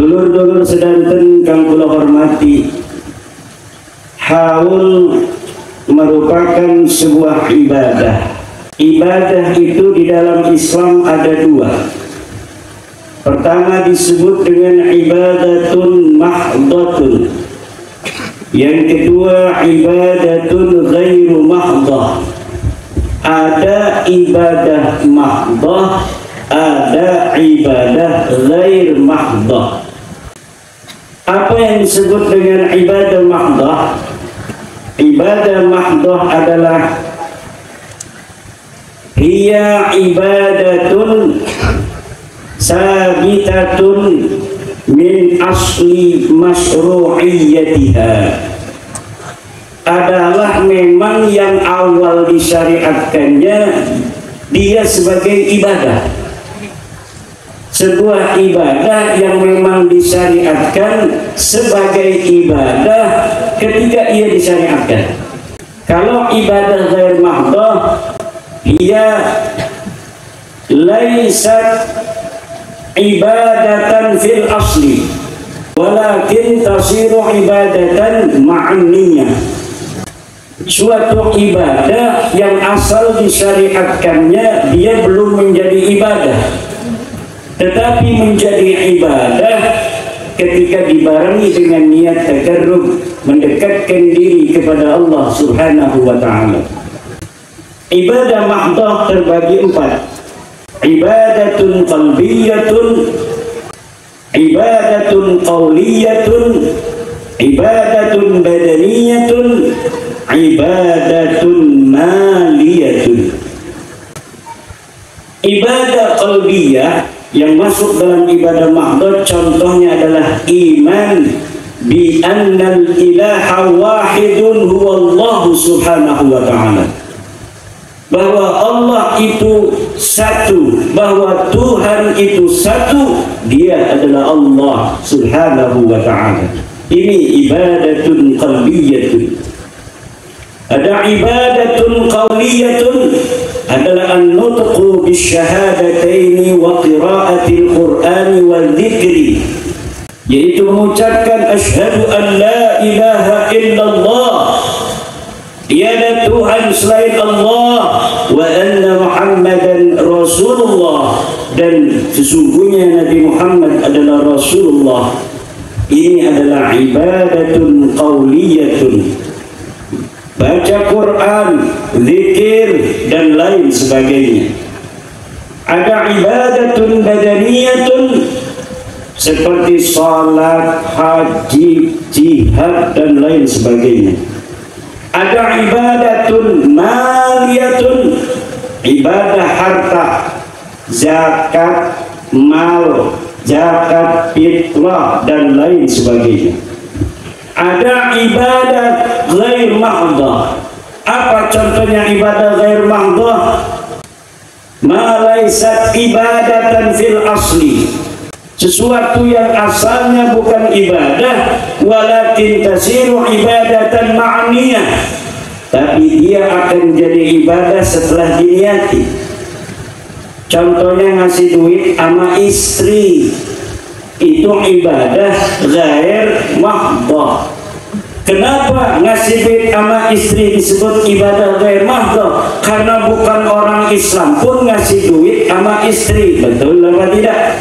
Dulur-dulur sedanten kang kula hormati, haul merupakan sebuah ibadah. Ibadah itu di dalam Islam ada dua. Pertama disebut dengan ibadatun mahdhatun. Yang kedua ibadatun ghairu mahdhah. Ada ibadah mahdhah, ada ibadah ghair mahdhah. Apa yang disebut dengan ibadah mahdhah? Ibadah mahdhah adalah hiya ibadatun sabitatun min asli masyru'iyyatiha. Adalah memang yang awal disyariatkannya dia sebagai ibadah. Sebuah ibadah yang memang disyariatkan sebagai ibadah ketika ia disyariatkan. Kalau ibadah ghair mahdhah, ia laisat ibadatan fil asli, walakin tasiru ibadatan ma'niyah. Suatu ibadah yang asal disyariatkannya dia belum menjadi ibadah, tetapi menjadi ibadah ketika dibarengi dengan niat takarrub, mendekatkan diri kepada Allah Subhanahu wa ta'ala. Ibadah mahdhah terbagi empat. Ibadatun qalbiyatun, ibadatun qawliyatun, ibadatun badaniyatun, ibadatun maliyatun. Ibadah qalbiyah yang masuk dalam ibadah mahdhah contohnya adalah iman bi annal ilaha wahidun huwallahu subhanahu wa ta'ala, bahwa Allah itu satu, bahwa Tuhan itu satu, dia adalah Allah subhanahu wa ta'ala. Ini ibadatun qalbiyatun. Ada ibadatun qawliyatun, adalah an-nutqu bisyahadataini wa qira'atil qur'ani wal dzikri, yaitu mengucapkan asyhadu an la ilaha illallah, tiada Tuhan selain Allah, wa anna Muhammadan Rasulullah, dan sesungguhnya Nabi Muhammad adalah Rasulullah. Ini adalah ibadatun qawliyatun, baca Quran, zikir dan lain sebagainya. Ada ibadatun badaniyatun seperti salat, haji, jihad dan lain sebagainya. Ada ibadatun maliyatun, ibadah harta, zakat mal, zakat fitrah dan lain sebagainya. Ada ibadat ghair mahdhah. Apa contohnya ibadah ghair mahdhah? Ma laysat ibadatan fil asli, sesuatu yang asalnya bukan ibadah, walakin tasiru ibadatan ma'niyah, tapi dia akan jadi ibadah setelah diniati. Contohnya ngasih duit sama istri, itu ibadah ghair mahdhah. Kenapa ngasih duit sama istri disebut ibadah ghair mahdhah? Karena bukan orang Islam pun ngasih duit sama istri. Betul apa tidak?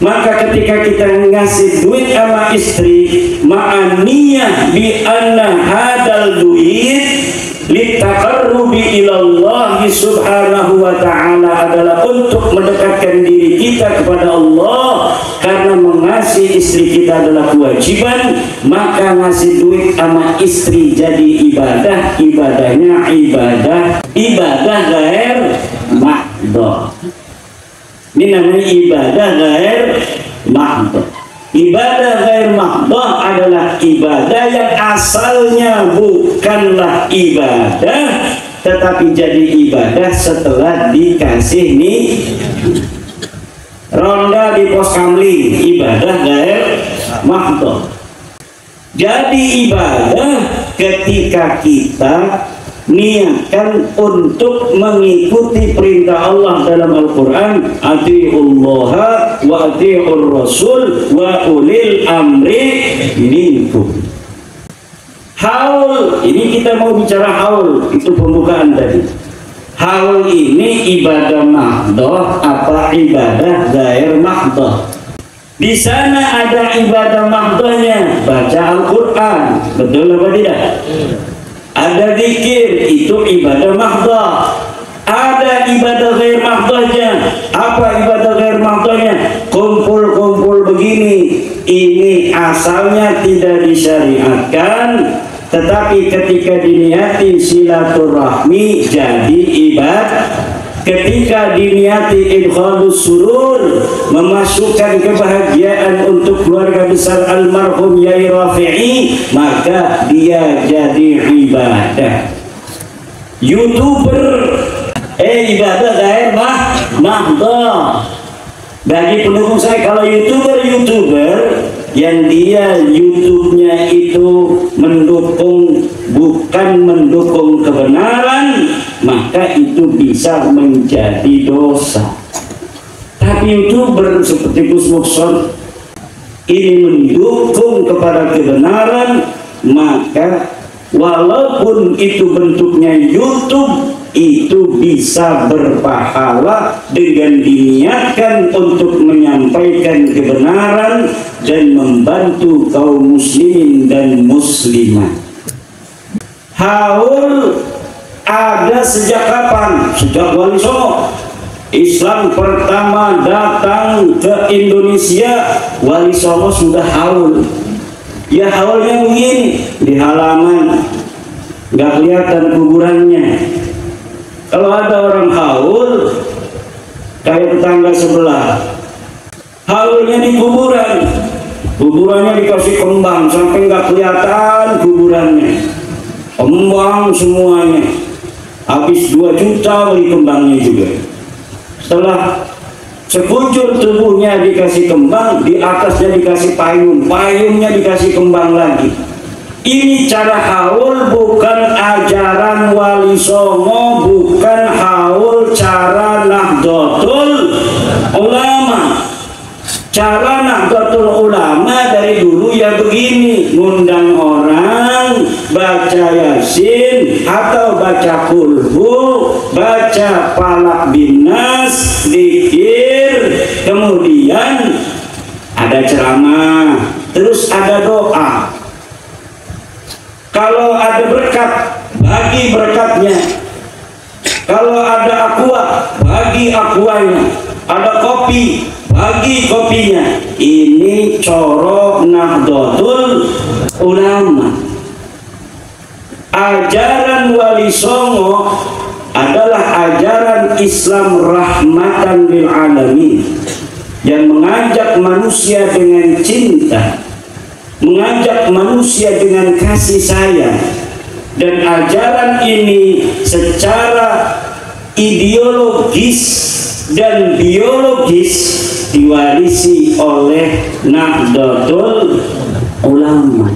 Maka ketika kita ngasih duit sama istri, ma'aniyah bi anna hadal duit litaqarrubi ilallahi subhanahu wa ta'ala, adalah untuk mendekatkan diri kita kepada Allah. Karena mengasihi istri kita adalah kewajiban, maka ngasih duit sama istri jadi ibadah. Ibadahnya ibadah ghair mahdhah. Ini namanya ibadah ghair mahdhah. Ibadah ghair mahdhah adalah ibadah yang asalnya bukanlah ibadah, tetapi jadi ibadah setelah dikasih nih ronda di pos kamling, ibadah ghair mahdhah. Jadi ibadah ketika kita niatkan untuk mengikuti perintah Allah dalam Al-Quran, atiullaha wa atiur rasul wa ulil amri minkum. Haul, ini kita mau bicara haul, itu pembukaan tadi. Haul ini ibadah mahdoh apa ibadah gair mahdoh? Di sana ada ibadah mahdohnya, baca Al-Quran, betul apa tidak? Ada zikir, itu ibadah mahdoh. Ada ibadah ghair mahdohnya. Apa ibadah ghair mahdohnya? Kumpul-kumpul begini, ini asalnya tidak disyariatkan, tetapi ketika diniati silaturahmi jadi ibadah. Ketika diniati idkhalus surur, memasukkan kebahagiaan untuk keluarga besar almarhum Yai Rafi'i, maka dia jadi ibadah. YouTuber ibadah gair mahdoh. Bagi pendukung saya, kalau YouTuber yang dia YouTube-nya itu bukan mendukung kebenaran, maka itu bisa menjadi dosa. Tapi YouTuber seperti Gus Mukson ini mendukung kepada kebenaran, maka walaupun itu bentuknya YouTube, itu bisa berpahala dengan diniatkan untuk menyampaikan kebenaran dan membantu kaum muslimin dan muslimah. Haul ada sejak kapan? Sejak Wali Songo. Islam pertama datang ke Indonesia, Wali Songo sudah haul. Ya haulnya begini, di halaman nggak kelihatan kuburannya. Kalau ada orang haul kayak tetangga sebelah, haulnya di kuburan, kuburannya dikasih kembang sampai nggak kelihatan kuburannya, kembang semuanya, habis 2 juta beli kembangnya juga. Setelah sekujur tubuhnya dikasih kembang, di atasnya dikasih payung, payungnya dikasih kembang lagi. Ini cara haul bukan ajaran Wali Songo, bukan haul cara Nahdlatul Ulama. Cara Nahdlatul Ulama dari dulu ya begini, ngundang orang, baca Yasin atau baca Kulhu, baca Falaq Binas, zikir, kemudian ada ceramah, terus ada doa. Kalau ada berkat, bagi berkatnya. Kalau ada aqua, bagi aquanya. Ada kopi, bagi kopinya. Ini coro Nahdlatul Ulama. Ajaran Wali Songo adalah ajaran Islam rahmatan lil alamin, yang mengajak manusia dengan cinta, mengajak manusia dengan kasih sayang. Dan ajaran ini secara ideologis dan biologis diwarisi oleh Nahdlatul Ulama.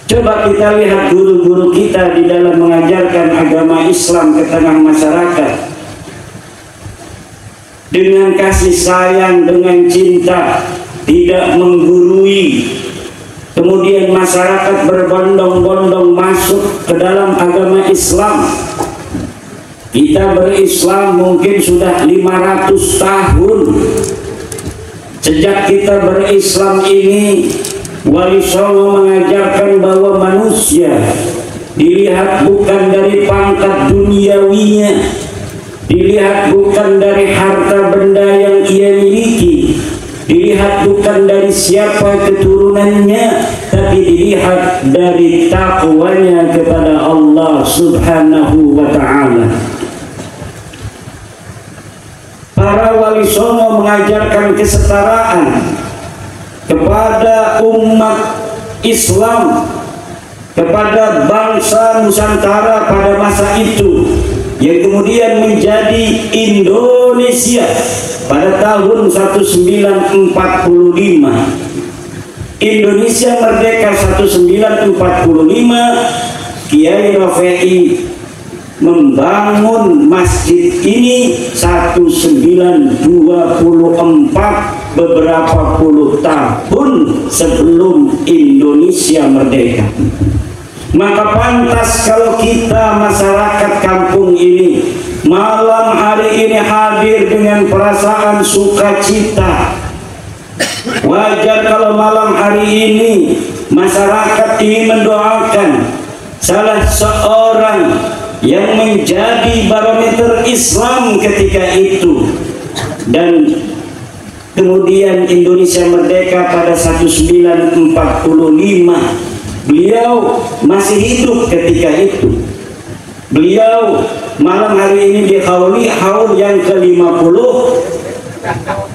Coba kita lihat guru-guru kita di dalam mengajarkan agama Islam ke tengah masyarakat. Dengan kasih sayang, dengan cinta, tidak menggurui. Kemudian masyarakat berbondong-bondong masuk ke dalam agama Islam. Kita berislam mungkin sudah 500 tahun. Sejak kita berislam ini, Wali Songo mengajarkan bahwa manusia dilihat bukan dari pangkat duniawinya, dilihat bukan dari harta benda yang ia miliki, dilihat bukan dari siapa keturunannya, tapi dilihat dari takwanya kepada Allah Subhanahu wa ta'ala. Para Wali Songo mengajarkan kesetaraan kepada umat Islam, kepada bangsa Nusantara pada masa itu, yang kemudian menjadi Indonesia pada tahun 1945. Indonesia merdeka 1945, Kiai Rafi'i membangun masjid ini 1924, beberapa puluh tahun sebelum Indonesia merdeka. Maka pantas kalau kita masyarakat kampung ini malam hari ini hadir dengan perasaan sukacita. Wajar kalau malam hari ini masyarakat ingin mendoakan salah seorang yang menjadi barometer Islam ketika itu, dan kemudian Indonesia merdeka pada 1945. Beliau masih hidup ketika itu. Beliau malam hari ini di haul yang ke-50.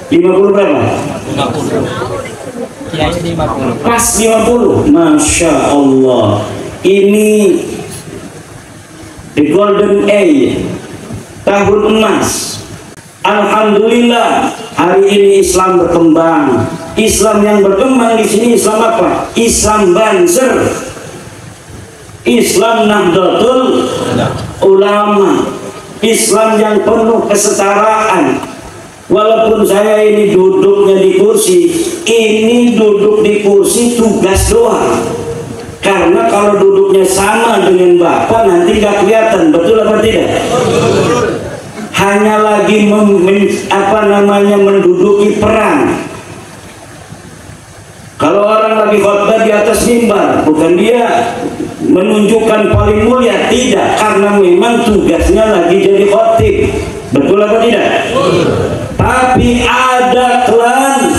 50 berapa? 50. Pas 50. Masya Allah. Ini the golden age, tahun emas. Alhamdulillah hari ini Islam berkembang. Islam yang berkembang di sini Islam apa? Islam Banser, Islam Nahdlatul Ulama, Islam yang penuh kesetaraan. Walaupun saya ini duduknya di kursi, ini duduk di kursi tugas doang. Karena kalau duduknya sama dengan Bapak nanti nggak kelihatan, betul apa tidak? Hanya lagi menduduki peran. Kalau orang lagi khotbah di atas mimbar, bukan dia menunjukkan paling mulia, tidak, karena memang tugasnya lagi jadi khotib, betul apa tidak? Tapi ada klan,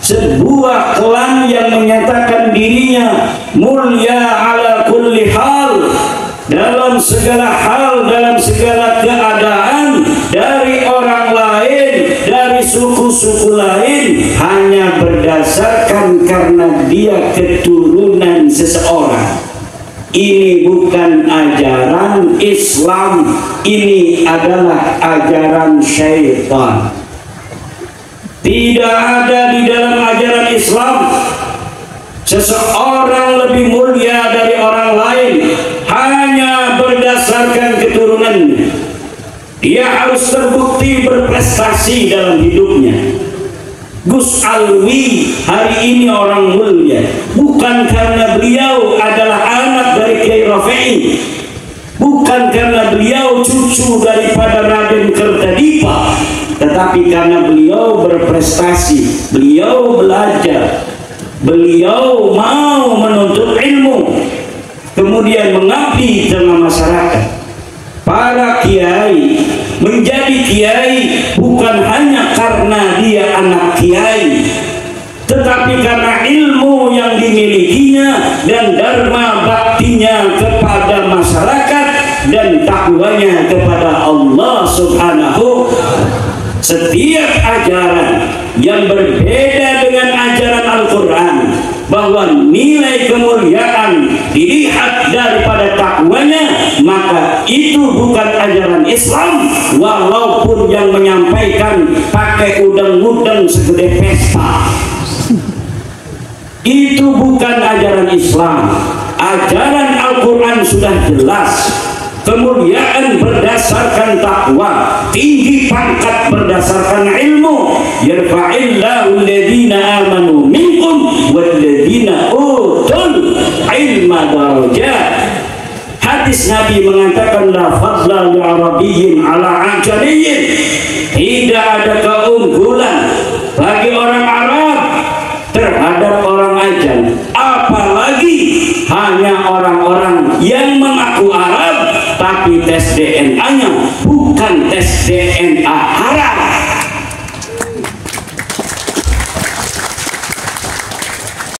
sebuah klan yang menyatakan dirinya mulia ala kulli hal, dalam segala hal, dalam segala keadaan, dari orang lain, dari suku-suku lain, hanya berdasarkan karena dia keturunan seseorang. Ini bukan ajaran Islam, ini adalah ajaran syaitan. Tidak ada di dalam ajaran Islam seseorang lebih mulia dari orang lain hanya berdasarkan keturunannya. Dia harus terbukti berprestasi dalam hidupnya. Gus Alwi hari ini orang mulia bukan karena beliau adalah anak dari Kiai Rafi'i, bukan karena beliau cucu daripada Raden Kertadipa, tetapi karena beliau berprestasi, beliau belajar, beliau mau menuntut ilmu, kemudian mengabdi tengah masyarakat. Para kiai menjadi kiai bukan hanya karena dia anak kiai, tetapi karena ilmu yang dimilikinya dan dharma baktinya kepada masyarakat dan takwanya kepada Allah Subhanahu. Setiap ajaran yang berbeda dengan ajaran Al-Quran, bahwa nilai kemuliaan dilihat daripada takwanya, maka itu bukan ajaran Islam, walaupun yang menyampaikan pakai udang-udang segede pesta. Itu bukan ajaran Islam. Ajaran Al-Quran sudah jelas. Kemuliaan berdasarkan takwa, tinggi pangkat berdasarkan ilmu. Yarfa'illahu alladhina amanu minkum walladhina utul ilma darajat. Hadis Nabi mengatakan la fadla li arabiyyin ala ajamiyyin. Tidak ada keunggulan bagi orang Arab terhadap orang ajam, apalagi hanya orang-orang yang mengaku Arab tapi tes DNA-nya bukan tes DNA Arab.